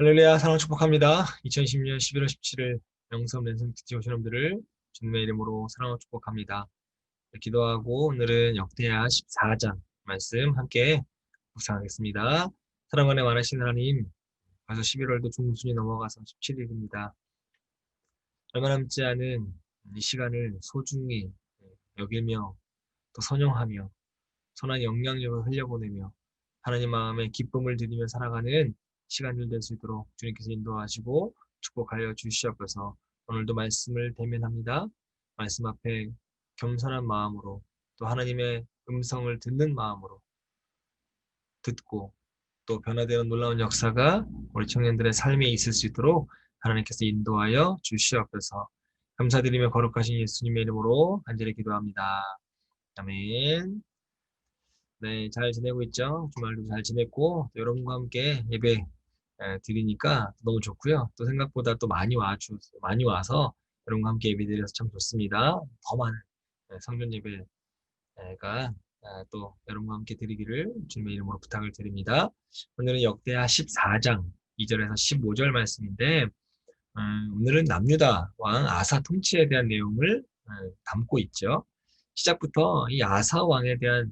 할렐루야, 사랑 축복합니다. 2020년 11월 17일 영성 랜선 특집 오신 여러분들을 주님의 이름으로 사랑하고 축복합니다. 기도하고 오늘은 역대하 14장 말씀 함께 묵상하겠습니다. 사랑하는 많으신 하나님, 벌써 11월도 중순이 넘어가서 17일입니다. 얼마 남지 않은 이 시간을 소중히 여기며 또 선용하며 선한 영향력을 흘려보내며 하나님 마음에 기쁨을 드리며 살아가는 시간들 될 수 있도록 주님께서 인도하시고 축복하여 주시옵소서. 오늘도 말씀을 대면합니다. 말씀 앞에 겸손한 마음으로 또 하나님의 음성을 듣는 마음으로 듣고 또 변화되는 놀라운 역사가 우리 청년들의 삶에 있을 수 있도록 하나님께서 인도하여 주시옵소서. 감사드리며 거룩하신 예수님의 이름으로 간절히 기도합니다. 아멘. 네, 잘 지내고 있죠? 주말도 잘 지냈고, 또 여러분과 함께 예배 드리니까 너무 좋고요. 또 생각보다 또 많이 와서 여러분과 함께 예배 드려서 참 좋습니다. 더 많은 성전 예배가 또 여러분과 함께 드리기를 주님의 이름으로 부탁을 드립니다. 오늘은 역대하 14장 2절에서 15절 말씀인데, 오늘은 남유다 왕 아사 통치에 대한 내용을 담고 있죠. 시작부터 이 아사 왕에 대한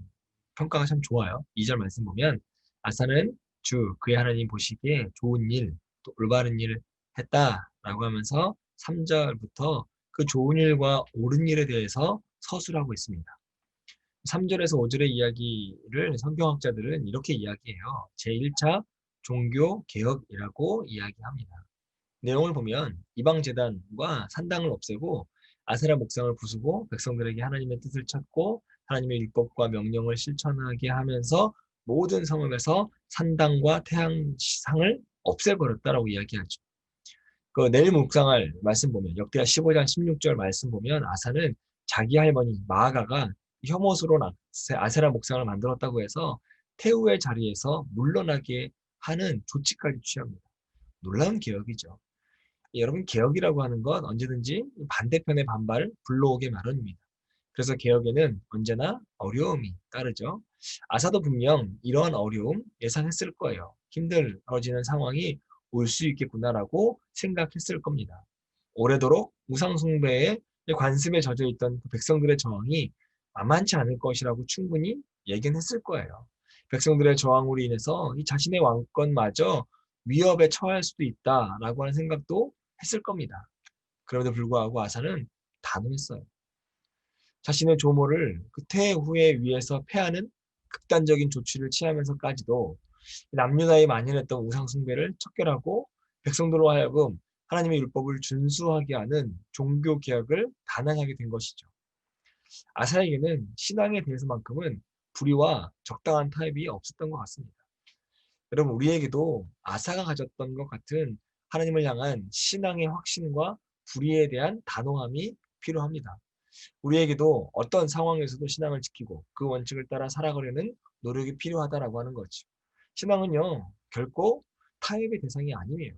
평가가 참 좋아요. 2절 말씀 보면 아사는 주 그의 하나님 보시기에 좋은 일, 또 올바른 일을 했다라고 하면서 3절부터 그 좋은 일과 옳은 일에 대해서 서술하고 있습니다. 3절에서 5절의 이야기를 성경학자들은 이렇게 이야기해요. 제1차 종교 개혁이라고 이야기합니다. 내용을 보면 이방 제단과 산당을 없애고 아세라 목상을 부수고 백성들에게 하나님의 뜻을 찾고 하나님의 율법과 명령을 실천하게 하면서 모든 성읍에서 산당과 태양상을 없애버렸다라고 이야기하죠. 그 내일 묵상할 말씀 보면 역대하 15장 16절 말씀 보면 아사는 자기 할머니 마아가가 혐오스러운 아세라 목상을 만들었다고 해서 태후의 자리에서 물러나게 하는 조치까지 취합니다. 놀라운 개혁이죠. 여러분, 개혁이라고 하는 건 언제든지 반대편의 반발을 불러오게 마련입니다. 그래서 개혁에는 언제나 어려움이 따르죠. 아사도 분명 이러한 어려움 예상했을 거예요. 힘들어지는 상황이 올 수 있겠구나라고 생각했을 겁니다. 오래도록 우상숭배에 관습에 젖어 있던 그 백성들의 저항이 만만치 않을 것이라고 충분히 예견했을 거예요. 백성들의 저항으로 인해서 이 자신의 왕권마저 위협에 처할 수도 있다라고 하는 생각도 했을 겁니다. 그럼에도 불구하고 아사는 단호했어요. 자신의 조모를 그 태후에 위해서 패하는 극단적인 조치를 취하면서까지도 남유다에 만연했던 우상숭배를 척결하고 백성들로 하여금 하나님의 율법을 준수하게 하는 종교 개혁을 단행하게 된 것이죠. 아사에게는 신앙에 대해서만큼은 불의와 적당한 타협이 없었던 것 같습니다. 여러분, 우리에게도 아사가 가졌던 것 같은 하나님을 향한 신앙의 확신과 불의에 대한 단호함이 필요합니다. 우리에게도 어떤 상황에서도 신앙을 지키고 그 원칙을 따라 살아가려는 노력이 필요하다라고 하는 거죠. 신앙은요, 결코 타협의 대상이 아니에요.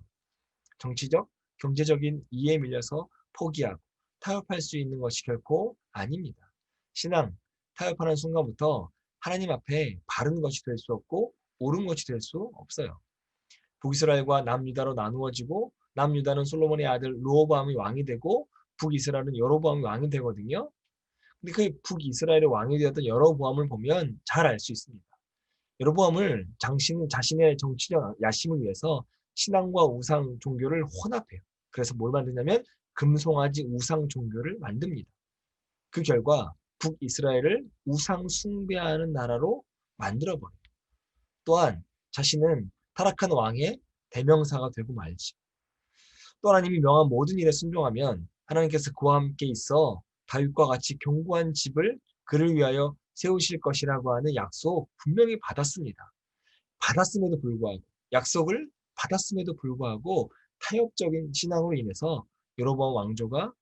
정치적, 경제적인 이해에 밀려서 포기하고 타협할 수 있는 것이 결코 아닙니다. 신앙, 타협하는 순간부터 하나님 앞에 바른 것이 될 수 없고 옳은 것이 될 수 없어요. 북이스라엘과 남유다로 나누어지고 남유다는 솔로몬의 아들 르호보암이 왕이 되고 북이스라엘은 여로보암이 왕이 되거든요. 근데 그 북이스라엘의 왕이 되었던 여로보암을 보면 잘 알 수 있습니다. 여로보암을 자신의 정치적 야심을 위해서 신앙과 우상 종교를 혼합해요. 그래서 뭘 만드냐면 금송아지 우상 종교를 만듭니다. 그 결과 북이스라엘을 우상 숭배하는 나라로 만들어버려요. 또한 자신은 타락한 왕의 대명사가 되고 말지. 또 하나님이 명한 모든 일에 순종하면 하나님께서 그와 함께 있어 다윗과 같이 견고한 집을 그를 위하여 세우실 것이라고 하는 약속 분명히 받았습니다. 받았음에도 불구하고 약속을 받았음에도 불구하고 타협적인 신앙으로 인해서 여로보암 왕조가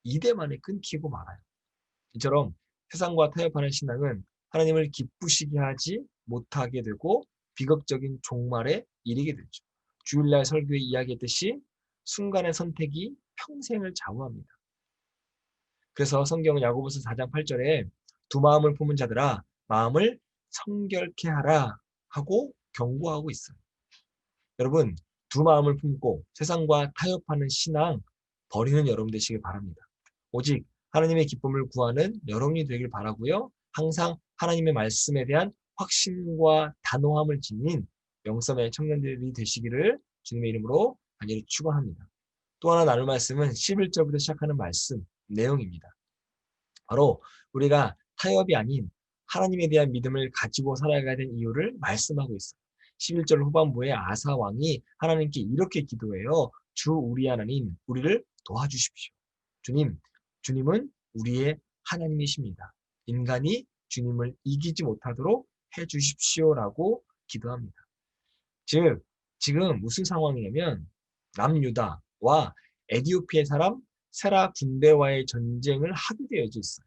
이대 만에 끊기고 말아요. 이처럼 세상과 타협하는 신앙은 하나님을 기쁘시게 하지 못하게 되고 비극적인 종말에 이르게 되죠. 주일날 설교에 이야기했듯이 순간의 선택이 평생을 좌우합니다. 그래서 성경은 야고보서 4장 8절에 두 마음을 품은 자들아 마음을 성결케 하라 하고 경고하고 있어요. 여러분, 두 마음을 품고 세상과 타협하는 신앙 버리는 여러분 되시길 바랍니다. 오직 하나님의 기쁨을 구하는 여러분이 되길 바라고요. 항상 하나님의 말씀에 대한 확신과 단호함을 지닌 영성의 청년들이 되시기를 주님의 이름으로 간절히 축원합니다. 또 하나 나눌 말씀은 11절부터 시작하는 말씀 내용입니다. 바로 우리가 타협이 아닌 하나님에 대한 믿음을 가지고 살아가야 된 이유를 말씀하고 있어요. 11절 후반부에 아사 왕이 하나님께 이렇게 기도해요. 주 우리 하나님, 우리를 도와주십시오. 주님은 우리의 하나님이십니다. 인간이 주님을 이기지 못하도록 해주십시오라고 기도합니다. 즉, 지금 무슨 상황이냐면 남유다와 에디오피아 사람 세라 군대와의 전쟁을 하게 되어져 있어요.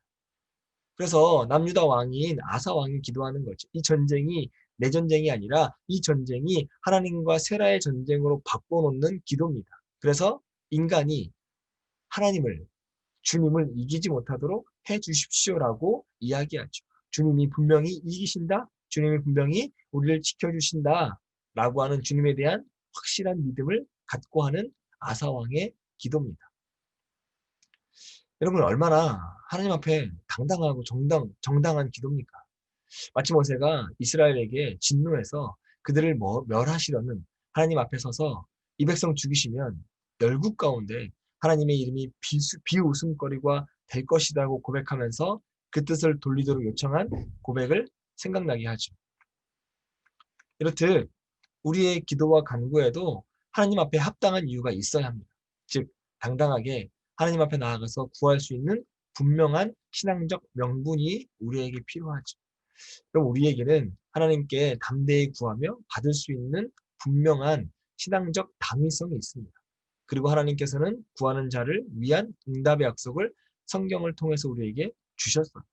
그래서 남유다 왕인 아사 왕이 기도하는 거죠. 이 전쟁이 내 전쟁이 아니라 이 전쟁이 하나님과 세라의 전쟁으로 바꿔놓는 기도입니다. 그래서 인간이 주님을 이기지 못하도록 해 주십시오라고 이야기하죠. 주님이 분명히 이기신다. 주님이 분명히 우리를 지켜주신다. 라고 하는 주님에 대한 확실한 믿음을 갖고 하는 아사 왕의 기도입니다. 여러분 얼마나 하나님 앞에 당당하고 정당한 기도입니까? 마치 모세가 이스라엘에게 진노해서 그들을 멸하시려는 하나님 앞에 서서 이 백성 죽이시면 열국 가운데 하나님의 이름이 비웃음거리가 될 것이라고 고백하면서 그 뜻을 돌리도록 요청한 고백을 생각나게 하죠. 이렇듯 우리의 기도와 간구에도 하나님 앞에 합당한 이유가 있어야 합니다. 즉 당당하게 하나님 앞에 나아가서 구할 수 있는 분명한 신앙적 명분이 우리에게 필요하죠. 그럼 우리에게는 하나님께 담대히 구하며 받을 수 있는 분명한 신앙적 당위성이 있습니다. 그리고 하나님께서는 구하는 자를 위한 응답의 약속을 성경을 통해서 우리에게 주셨어요.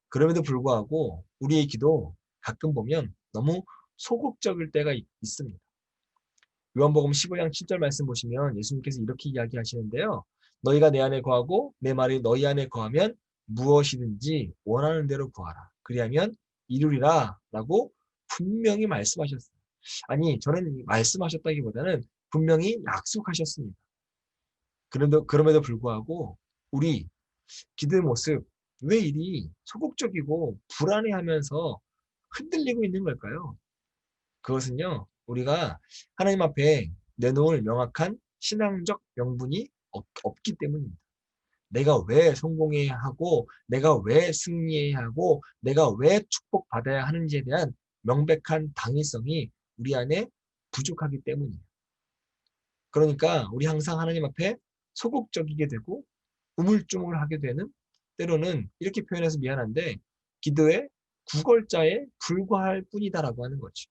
그럼에도 불구하고 우리의 기도 가끔 보면 너무 소극적일 때가 있습니다. 요한복음 15장 7절 말씀 보시면 예수님께서 이렇게 이야기하시는데요. 너희가 내 안에 거하고 내 말이 너희 안에 거하면 무엇이든지 원하는 대로 구하라. 그리하면 이루리라 라고 분명히 말씀하셨어요. 아니 저는 말씀하셨다기보다는 분명히 약속하셨습니다. 그럼에도 불구하고 우리 기도의 모습 왜 이리 소극적이고 불안해하면서 흔들리고 있는 걸까요? 그것은요, 우리가 하나님 앞에 내놓을 명확한 신앙적 명분이 없기 때문입니다. 내가 왜 성공해야 하고, 내가 왜 승리해야 하고, 내가 왜 축복받아야 하는지에 대한 명백한 당위성이 우리 안에 부족하기 때문이에요. 그러니까 우리 항상 하나님 앞에 소극적이게 되고 우물쭈물하게 되는 때로는 이렇게 표현해서 미안한데 기도의 구걸자에 불과할 뿐이다라고 하는 거죠.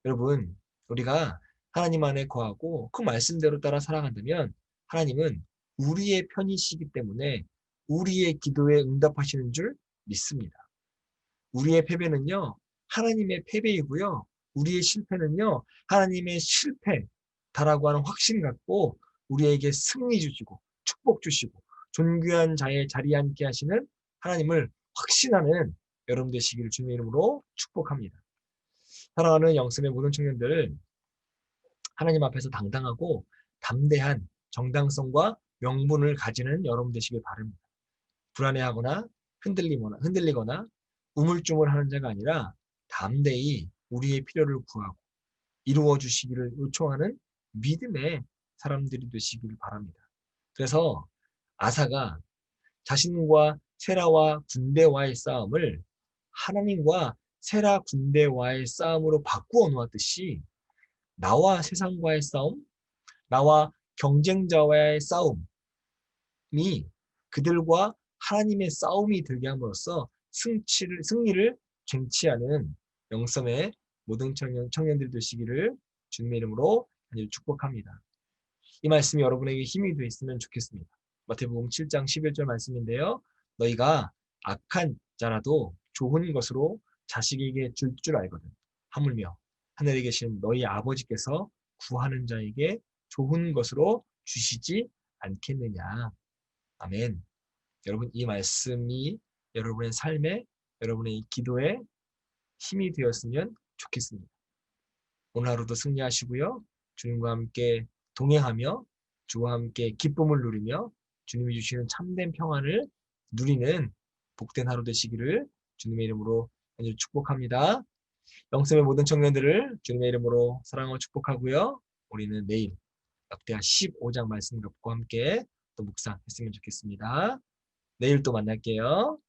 여러분, 우리가 하나님 안에 거하고 그 말씀대로 따라 살아간다면 하나님은 우리의 편이시기 때문에 우리의 기도에 응답하시는 줄 믿습니다. 우리의 패배는요, 하나님의 패배이고요. 우리의 실패는요, 하나님의 실패다라고 하는 확신 갖고 우리에게 승리 주시고 축복 주시고 존귀한 자의 자리에 앉게 하시는 하나님을 확신하는 여러분 되시기를 주님의 이름으로 축복합니다. 사랑하는 영성의 모든 청년들, 하나님 앞에서 당당하고 담대한 정당성과 명분을 가지는 여러분 되시길 바랍니다. 불안해하거나 흔들리거나 우물쭈물하는 자가 아니라 담대히 우리의 필요를 구하고 이루어 주시기를 요청하는 믿음의 사람들이 되시길 바랍니다. 그래서 아사가 자신과 세라와 군대와의 싸움을 하나님과 세라 군대와의 싸움으로 바꾸어 놓았듯이 나와 세상과의 싸움, 나와 경쟁자와의 싸움이 그들과 하나님의 싸움이 되게 함으로써 승리를 쟁취하는 영성의 모든 청년들 되시기를 주님의 이름으로 축복합니다. 이 말씀이 여러분에게 힘이 되어 있으면 좋겠습니다. 마태복음 7장 11절 말씀인데요. 너희가 악한 자라도 좋은 것으로 자식에게 줄 줄 알거든. 하물며 하늘에 계신 너희 아버지께서 구하는 자에게 좋은 것으로 주시지 않겠느냐. 아멘. 여러분 이 말씀이 여러분의 삶에 여러분의 기도에 힘이 되었으면 좋겠습니다. 오늘 하루도 승리하시고요. 주님과 함께 동행하며 주와 함께 기쁨을 누리며 주님이 주시는 참된 평안을 누리는 복된 하루 되시기를 주님의 이름으로 간절히 축복합니다. 영성의 모든 청년들을 주님의 이름으로 사랑하고 축복하고요. 우리는 내일 역대하 15장 말씀 듣고 함께 또 묵상했으면 좋겠습니다. 내일 또 만날게요.